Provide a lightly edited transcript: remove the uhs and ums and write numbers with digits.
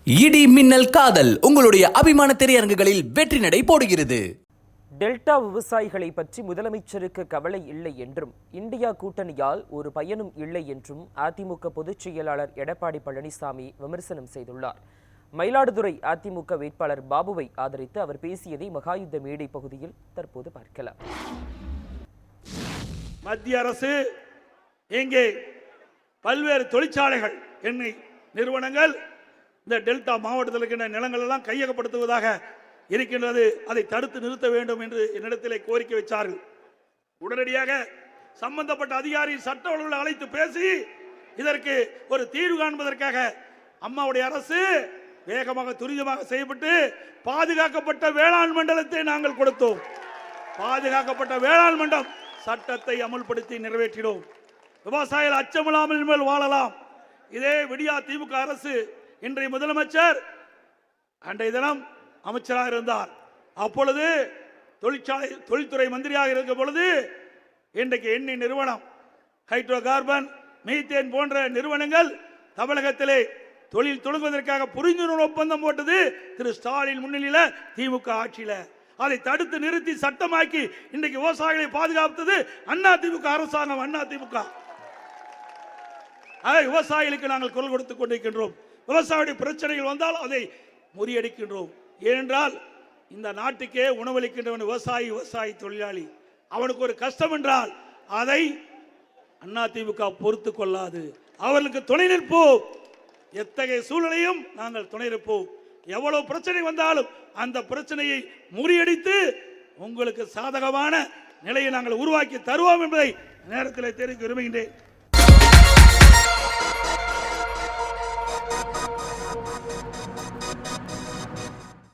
இடி மின்னல் காதல் உங்களுடைய அபிமான திரையரங்குகளில் வெற்றி நடை போடுகிறது. டெல்டா விவசாயிகளை பற்றி முதலமைச்சருக்கு கவலை இல்லை என்றும் இந்தியா கூட்டணியால் ஒரு பயனும் இல்லை என்றும் அதிமுக பொதுச் செயலாளர் எடப்பாடி பழனிசாமி விமர்சனம் செய்துள்ளார். மயிலாடுதுறை அதிமுக வேட்பாளர் பாபுவை ஆதரித்து அவர் பேசியதை மகாயுத்த மேடை பகுதியில் தற்போது பார்க்கலாம். மத்திய அரசு இங்கே பல்வேறு தொழிற்சாலைகள் எண்ணெய் நிறுவனங்கள் இந்த டெல்டா மாவட்டத்தில் இருக்கின்ற நிலங்கள் எல்லாம் கையகப்படுத்துவதாக இருக்கின்றது. அதை தடுத்து நிறுத்த வேண்டும் என்று என்னிடத்திலே கோரிக்கை வைத்தார்கள். உடனடியாக சம்பந்தப்பட்ட அதிகாரி சட்ட ஒழுங்குகளை அழைத்து பேசி இதற்கு ஒரு தீர்வு காண்பதற்காக அம்மாவுடைய அரசு வேகமாக துரிதமாக செய்யப்பட்டு பாதுகாக்கப்பட்ட வேளாண் மண்டலத்தை நாங்கள் கொடுத்தோம். பாதுகாக்கப்பட்ட வேளாண் மண்டலம் சட்டத்தை அமுல்படுத்தி நிறைவேற்றினோம். விவசாயிகள் அச்சமில்லாமல் மேல் வாழலாம். இதே விடியா திமுக அரசு இன்றைய முதலமைச்சர் அன்றைய தினம் அமைச்சராக இருந்தார். அப்பொழுது தொழில்துறை மந்திரியாக இருக்கும் பொழுது இன்றைக்கு எண்ணெய் நிறுவனம், ஹைட்ரோ கார்பன், மீத்தேன் போன்ற நிறுவனங்கள் தமிழகத்திலே தொழில் தொடங்குவதற்காக புரிந்துணர்வு ஒப்பந்தம் போட்டது திரு ஸ்டாலின் முன்னிலையில் திமுக ஆட்சியில். அதை தடுத்து நிறுத்தி சட்டமாக்கி இன்றைக்கு விவசாயிகளை பாதுகாத்தது அண்ணா திமுக அரசாங்கம். அண்ணா திமுக விவசாயிகளுக்கு நாங்கள் குரல் கொடுத்துக் கொண்டிருக்கின்றோம். விவசாயிகளுடைய பிரச்சனைகள் வந்தால் அதை முறியடிக்கின்றோம். ஏனென்றால் இந்த நாட்டுக்கே உணவளிக்கின்றவன் விவசாயி, விவசாயி தொழிலாளி. அவனுக்கு ஒரு கஷ்டம் என்றால் அதை அதிமுக பொறுத்து கொள்ளாது. அவர்களுக்கு துணை நிற்போம். எத்தகைய சூழ்நிலையும் நாங்கள் துணை நிற்போம். எவ்வளவு பிரச்சனை வந்தாலும் அந்த பிரச்சனையை முறியடித்து உங்களுக்கு சாதகமான நிலையை நாங்கள் உருவாக்கி தருவோம் என்பதை நேரத்தில் தெரிவிக்க விரும்புகின்றேன்.